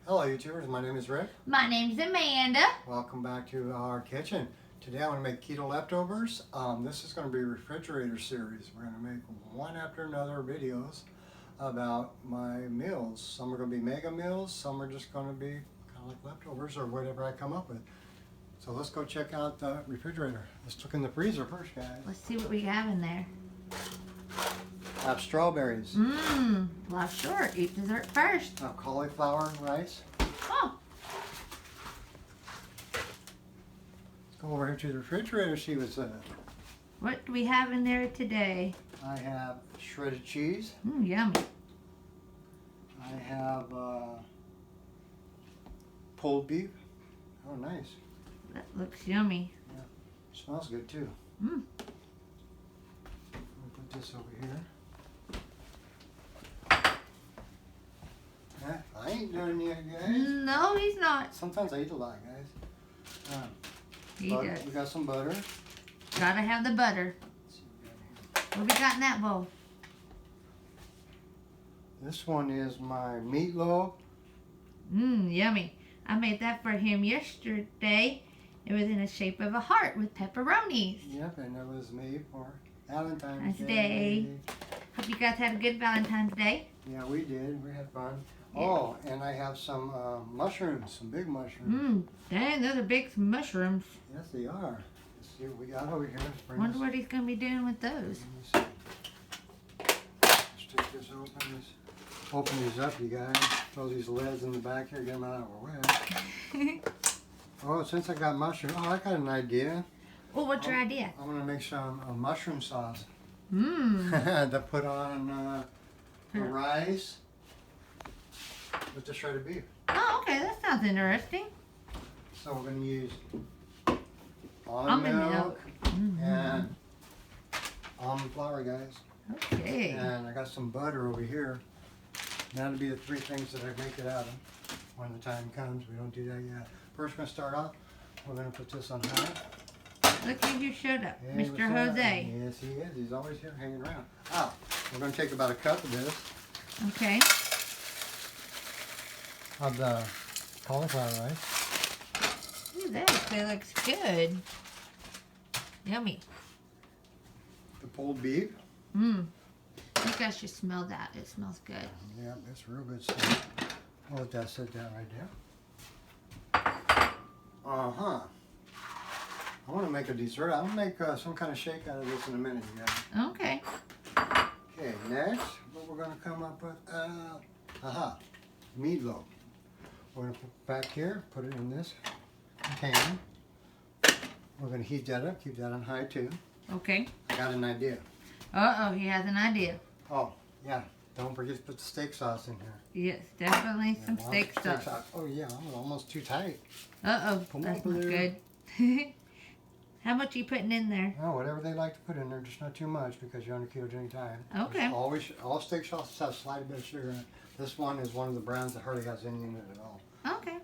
Hello YouTubers, my name is Rick. My name's Amanda. Welcome back to our kitchen. Today I'm going to make keto leftovers. This is going to be a refrigerator series. We're going to make one after another videos about my meals. Some are going to be mega meals, some are just going to be kind of like leftovers or whatever I come up with. So let's go check out the refrigerator. Let's look in the freezer first, guys. Let's see what we have in there. I have strawberries. Life short. Eat dessert first. I have cauliflower rice. Oh. Let's go over here to the refrigerator, see what's in it. What do we have in there today? I have shredded cheese. Yummy. I have pulled beef. Oh, nice. That looks yummy. Yeah, smells good too. I'll put this over here. I ain't doing it yet, guys. No, he's not. Sometimes I eat a lot, guys. He Butter. does. We got some butter. Gotta have the butter. Let's see what What we got in that bowl? this one is my meatloaf. Yummy. I made that for him yesterday. It was in the shape of a heart with pepperonis. Yep, and it was made for Valentine's Day. Day. Hope you guys had a good Valentine's Day. Yeah, we did. We had fun. Yeah. Oh, and I have some mushrooms, some big mushrooms. Dang, those are big mushrooms. Yes, they are. Let's see what we got over here. Wonder what he's gonna be doing with those. Let me see. Let's take this open. Open these up, you guys. Throw these leads in the back here. Get them out of our way. Oh, since I got mushroom, I got an idea. Well, what's your idea? I'm gonna make some mushroom sauce. Mmm. To put on the rice with the shredded beef. Oh, okay. That sounds interesting. So we're gonna use Almond almond milk milk. and almond flour, guys. Okay. And I got some butter over here. That'll be the three things that I make it out of when the time comes. We don't do that yet. First, we're gonna start off. We're gonna put this on high. Look who you showed up, Hey, Mr. what's up? Jose. Yes, he is. He's always here hanging around. Ah, we're gonna take about a cup of this, Okay. of the cauliflower rice. Ooh, that actually looks good. Yummy. The pulled beef. Mmm. You guys should smell that. It smells good. Yeah, it's real good stuff. I'll let that sit down right there. I want to make a dessert. I'm going to make some kind of shake out of this in a minute, you guys. Okay. Okay, next, what we're going to come up with, meatloaf. We're going to put it back here, put it in this pan. We're going to heat that up, keep that on high too. Okay. I got an idea. Uh-oh, he has an idea. Oh, yeah, don't forget to put the steak sauce in here. Yes, definitely some Yeah, steak sauce. Oh yeah, I'm almost too tight. Uh-oh, Come that's on, not Blair. good. How much are you putting in there? Oh, whatever they like to put in there, just not too much because you're on a ketogenic diet. Okay. All steak sauces have a slight bit of sugar in it. This one is one of the brands that hardly has any in it at all. Okay.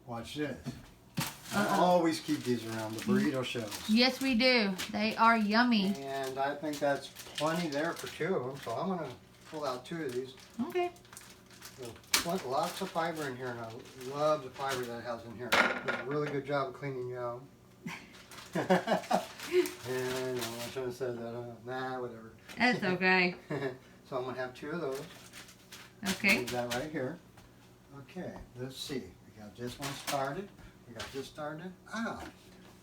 Watch this. I always keep these around, the burrito shells. Yes, we do. They are yummy. And I think that's plenty there for two of them, so I'm going to pull out two of these. Okay. Lots of fiber in here, and I love the fiber that it has in here. It does a really good job of cleaning you out. And I shouldn't have said that. Nah, whatever. That's okay. So I'm going to have two of those. Okay. Leave that right here. Okay, let's see. We got this one started. We got this started.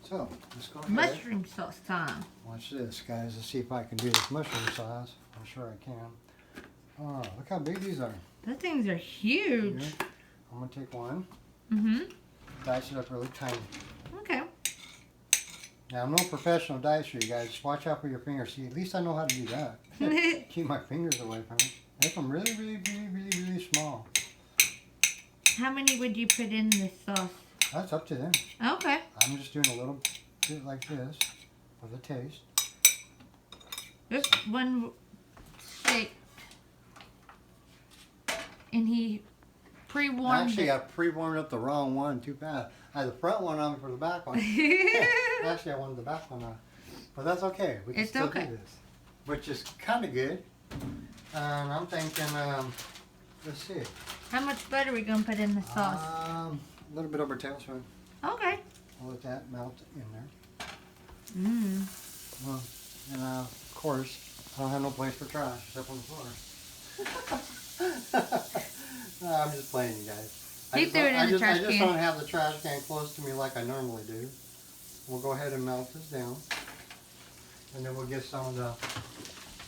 So let's go ahead. Mushroom sauce time. Watch this, guys. Let's see if I can do this mushroom sauce. I'm sure I can. Oh, look how big these are. Those things are huge. Here. I'm going to take one. Dice it up really tiny. Okay. Now, I'm no professional dicer, you guys. Just watch out for your fingers. See, at least I know how to do that. Keep my fingers away from it. Make them really, really, really, really, really small. How many would you put in this sauce? That's up to them. Okay. I'm just doing a little bit like this for the taste. This one shake. And he pre-warmed Actually, it. I pre-warmed up the wrong one too fast. I had the front one on for the back one. Actually, I wanted the back one on. But that's okay. We can still do this. Which is kind of good. And I'm thinking let's see. How much butter are we gonna put in the sauce? A little bit over a tablespoon. Okay. I'll let that melt in there. Mmm. Well, and of course, I don't have no place for trash except on the floor. No, I'm just playing, you guys. He threw it in the trash I just can. don't have the trash can close to me like I normally do. We'll go ahead and melt this down. And then we'll get some of the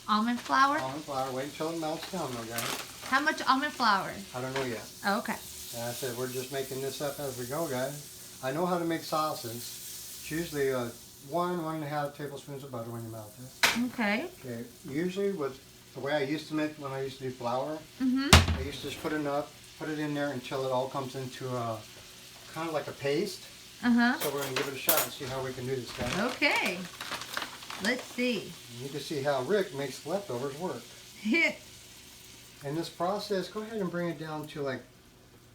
Almond flour? almond flour. Wait until it melts down though, guys. How much almond flour? I don't know yet. Oh, okay. And I said, we're just making this up as we go, guys. I know how to make sauces. It's usually 1.5 tablespoons of butter when you melt it. Okay. Okay. Usually with the way I used to make when I used to do flour, Mm-hmm. I used to just put it in there until it all comes into a kind of like a paste. Uh-huh. So we're going to give it a shot and see how we can do this, guys. Okay. Let's see. You can see how Rick makes leftovers work. In this process, go ahead and bring it down to like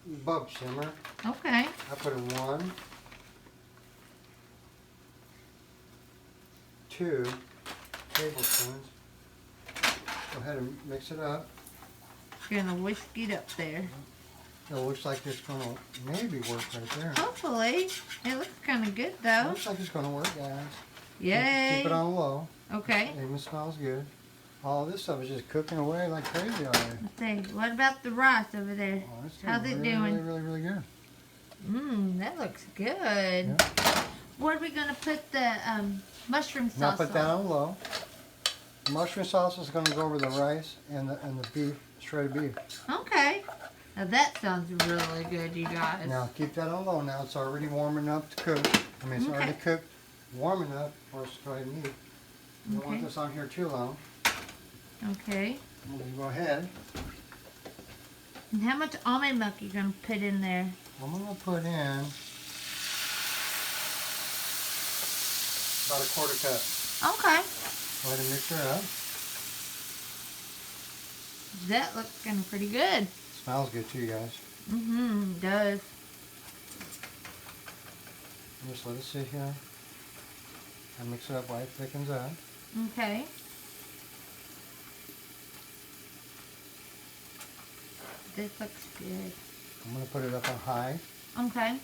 above simmer. Okay. I put in 1, 2 tablespoons. Go ahead and mix it up. Gonna whisk it up there. It looks like it's going to maybe work right there. Hopefully. It looks kind of good though. Looks like it's going to work, guys. Yay. Keep it on low. Okay. Even it smells good. All this stuff is just cooking away like crazy already. Let's see. What about the rice over there? Oh, it's How's it really, doing? Really, really good. Mmm, that looks good. Yeah. What are we gonna put the mushroom Now sauce put that on? on low. Mushroom sauce is going to go over the rice and the beef, shredded beef. Okay. Now that sounds really good, you guys. Now keep that on low. Now it's already warm enough to cook. I mean, it's already cooked, warm enough for us to go ahead and eat. You don't want this on here too long. Okay. We'll go ahead. And how much almond milk are you gonna put in there? I'm going to put in about a 1/4 cup. Okay. Go ahead and mix her up. That looks kind of pretty good. Smells good too, guys. Mm-hmm, it does. Just let it sit here and mix it up while it thickens up. Okay. This looks good. I'm going to put it up on high. Okay.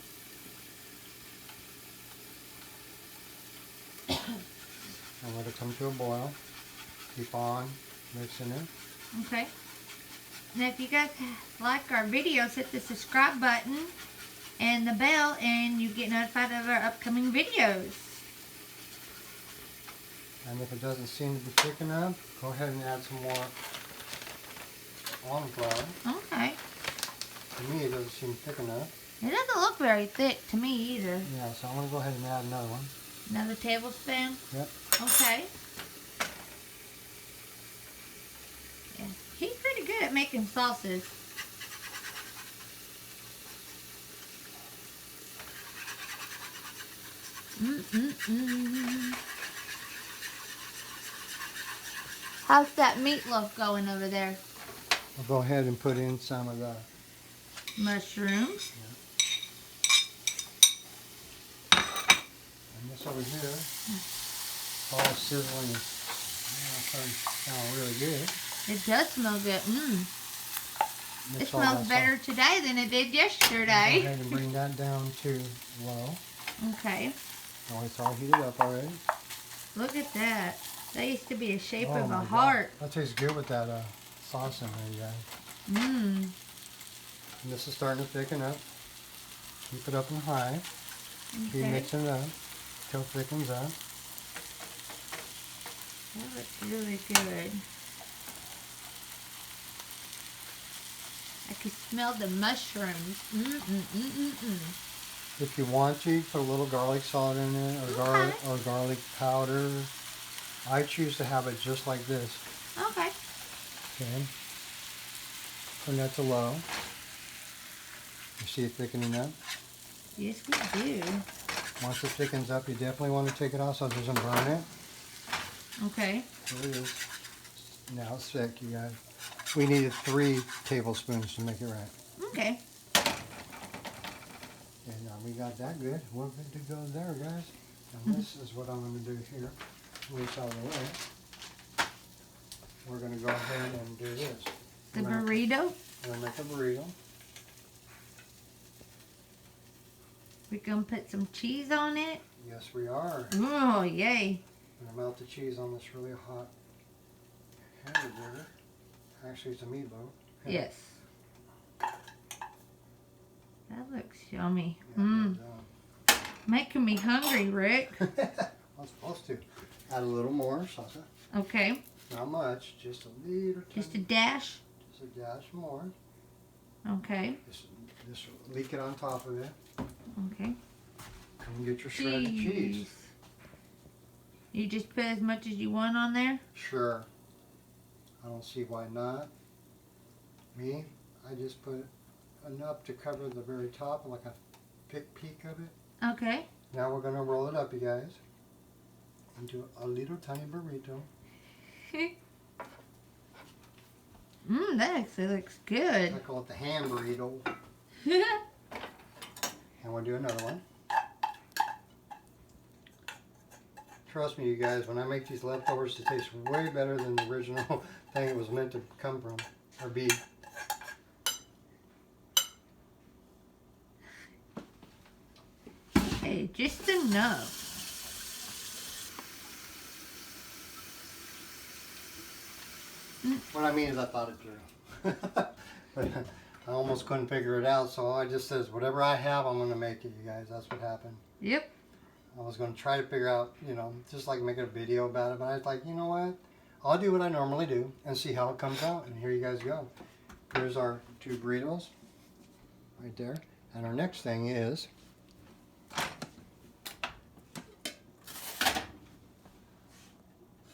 And let it come to a boil. Keep on mixing it. Okay. Now if you guys like our videos, hit the subscribe button and the bell and you get notified of our upcoming videos. And if it doesn't seem to be thick enough, go ahead and add some more almond flour. Okay. To me, it doesn't seem thick enough. It doesn't look very thick to me either. Yeah, so I'm going to go ahead and add another one. Another tablespoon? Yep. Okay. Yeah. He's pretty good at making sauces. How's that meatloaf going over there? I'll go ahead and put in some of the Mushrooms. and this over here. All sizzling. Yeah, it's starting to sound really good. It does smell good. It Mix all smells that better today than it did Go yesterday. ahead and bring that down to low. Okay. Oh, it's all heated up already. Look at that. That used to be the shape Oh of my a God. heart. That tastes good with that sauce in there, you guys. Mmm. And this is starting to thicken up. Keep it up and high. Keep Okay. mixing it up until it thickens up. That looks really good. I can smell the mushrooms. If you want to, put a little garlic salt in it or garlic powder. I choose to have it just like this. Okay. Okay. Turn that to low. You see it thickening up? Yes, we do. Once it thickens up, you definitely want to take it off so it doesn't burn it. Okay. There it is. Now it's thick, you guys. We needed 3 tablespoons to make it right. Okay. And now we got that good. We're good to go there, guys. And this is what I'm going to do here. Move this out of the way. We're going to go ahead and do this. The burrito? I'm going to make a burrito. We're going to put some cheese on it. Yes, we are. Oh, yay. I'm going to melt the cheese on this really hot hamburger. Actually, it's a meatloaf. Yes. That looks yummy. Yeah, Making me hungry, Rick. I'm supposed to. Add a little more salsa. Okay. Not much, just a little. Just a dash? Just a dash more. Okay. Just leak it on top of it. Okay. Come and get your shredded cheese. You just put as much as you want on there? Sure. I don't see why not. Me, I just put enough to cover the very top, like a peak of it. Okay. Now we're going to roll it up, you guys, into a little tiny burrito. That actually looks good. I call it the ham burrito. And we'll do another one. Trust me, you guys, when I make these leftovers, it tastes way better than the original thing it was meant to come from, or be. Okay, just enough. What I mean is I thought it through. But I almost couldn't figure it out, so I just says, whatever I have, I'm going to make it, you guys. That's what happened. Yep. I was going to try to figure out, just like making a video about it, but I was like, you know what? I'll do what I normally do and see how it comes out, and here you guys go. Here's our 2 burritos right there. And our next thing is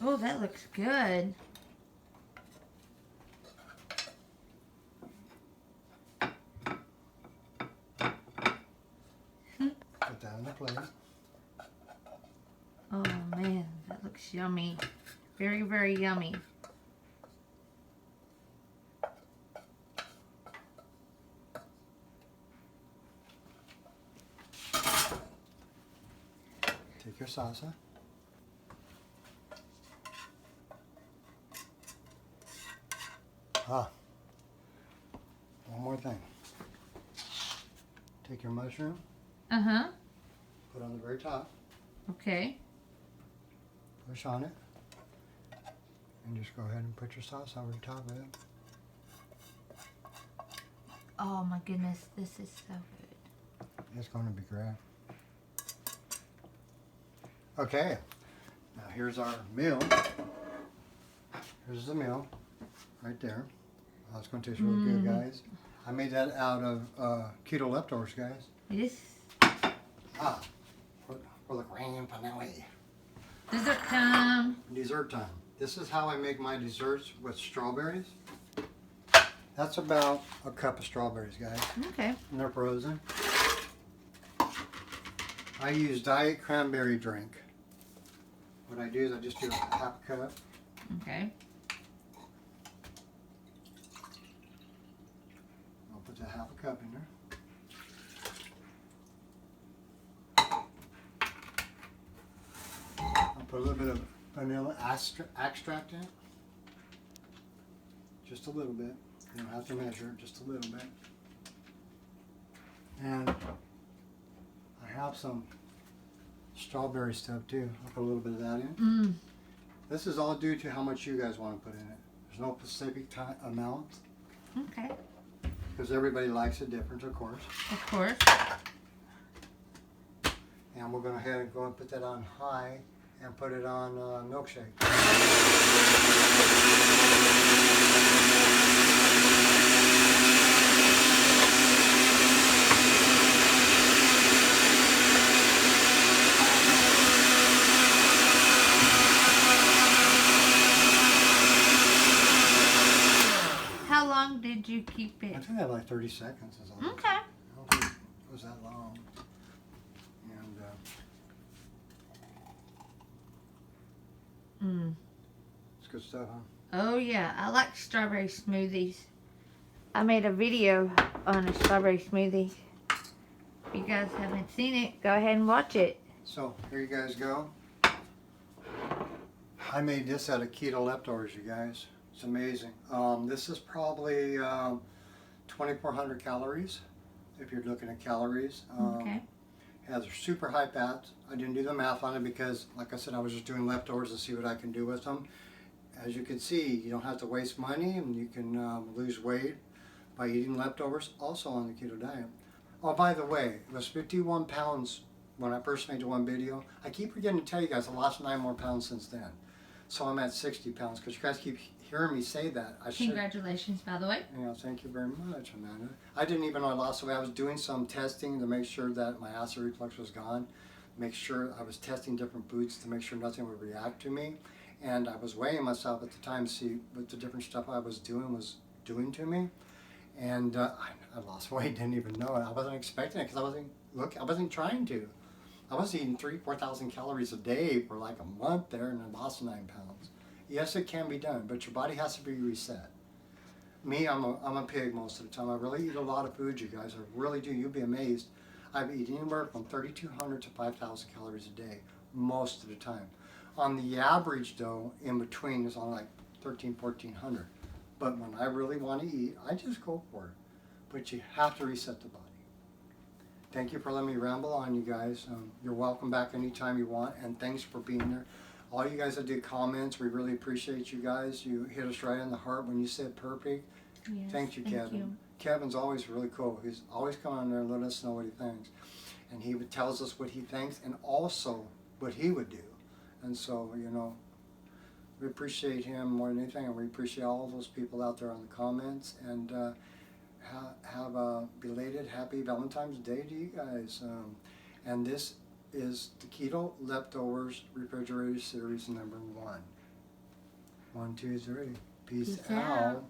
oh, that looks good. put that on the plate. Oh man, that looks yummy. Very, very yummy. Take your salsa. One more thing. Take your mushroom, Uh-huh. put it on the very top, Okay. push on it, and just go ahead and put your sauce over the top of it. Oh my goodness, this is so good. It's going to be great. Okay, now here's our meal. Here's the meal, right there. Oh, it's going to taste really good, guys. I made that out of keto leftovers, guys. Yes. For the grand finale. Dessert time. Dessert time. This is how I make my desserts with strawberries. That's about a cup of strawberries, guys. Okay. And they're frozen. I use diet cranberry drink. What I do is I just do a half cup. Okay. I'll put that half a cup in there. I'll put a little bit of vanilla extract in it. Just a little bit. You don't have to measure it, just a little bit. And I have some strawberry stuff too. I'll put a little bit of that in. This is all due to how much you guys want to put in it. There's no specific amount. Okay. Because everybody likes it different, of course. Of course. And we're going to ahead and go and put that on high and put it on milkshake. How long did you keep I it? think I have like 30 seconds. Is all. Okay. I don't think it was that long. And it's good stuff, huh? Oh yeah, I like strawberry smoothies. I made a video on a strawberry smoothie. If you guys haven't seen it, go ahead and watch it. So here you guys go. I made this out of keto leftovers, you guys. It's amazing. This is probably 2,400 calories, if you're looking at calories. Okay. Has super high fats. I didn't do the math on it because, like I said, I was just doing leftovers to see what I can do with them. As you can see, you don't have to waste money, and you can lose weight by eating leftovers, also on the keto diet. Oh, by the way, it was 51 pounds when I first made the one video. I keep forgetting to tell you guys I lost 9 more pounds since then. So I'm at 60 pounds, because you guys keep hearing me say that. Congratulations, by the way. Yeah, thank you very much, Amanda. I didn't even know I lost weight. I was doing some testing to make sure that my acid reflux was gone. Make sure I was testing different foods to make sure nothing would react to me. And I was weighing myself at the time to see what the different stuff I was doing to me. And I lost weight, didn't even know it. I wasn't expecting it because I wasn't trying to. I was eating 4,000 calories a day for like a month there, and I lost 9 pounds. Yes, it can be done, but your body has to be reset. Me, I'm a pig most of the time. I really eat a lot of food, you guys. I really do. You'll be amazed. I've eaten anywhere from 3,200 to 5,000 calories a day most of the time. On the average, though, in between is on like 1,400. But when I really want to eat, I just go for it. But you have to reset the body. Thank you for letting me ramble on, you guys. You're welcome back anytime you want, and thanks for being there. All you guys that did comments, we really appreciate you guys. You hit us right in the heart when you said perfect. Yes, Thank you, Kevin. Kevin's always really cool. He's always coming on there and letting us know what he thinks. And he tells us what he thinks and also what he would do. And so, you know, we appreciate him more than anything, and we appreciate all those people out there on the comments. And have a belated happy Valentine's Day to you guys. And this is the Keto Leftovers Refrigerator Series number 1. 1, 2, 3. Peace out.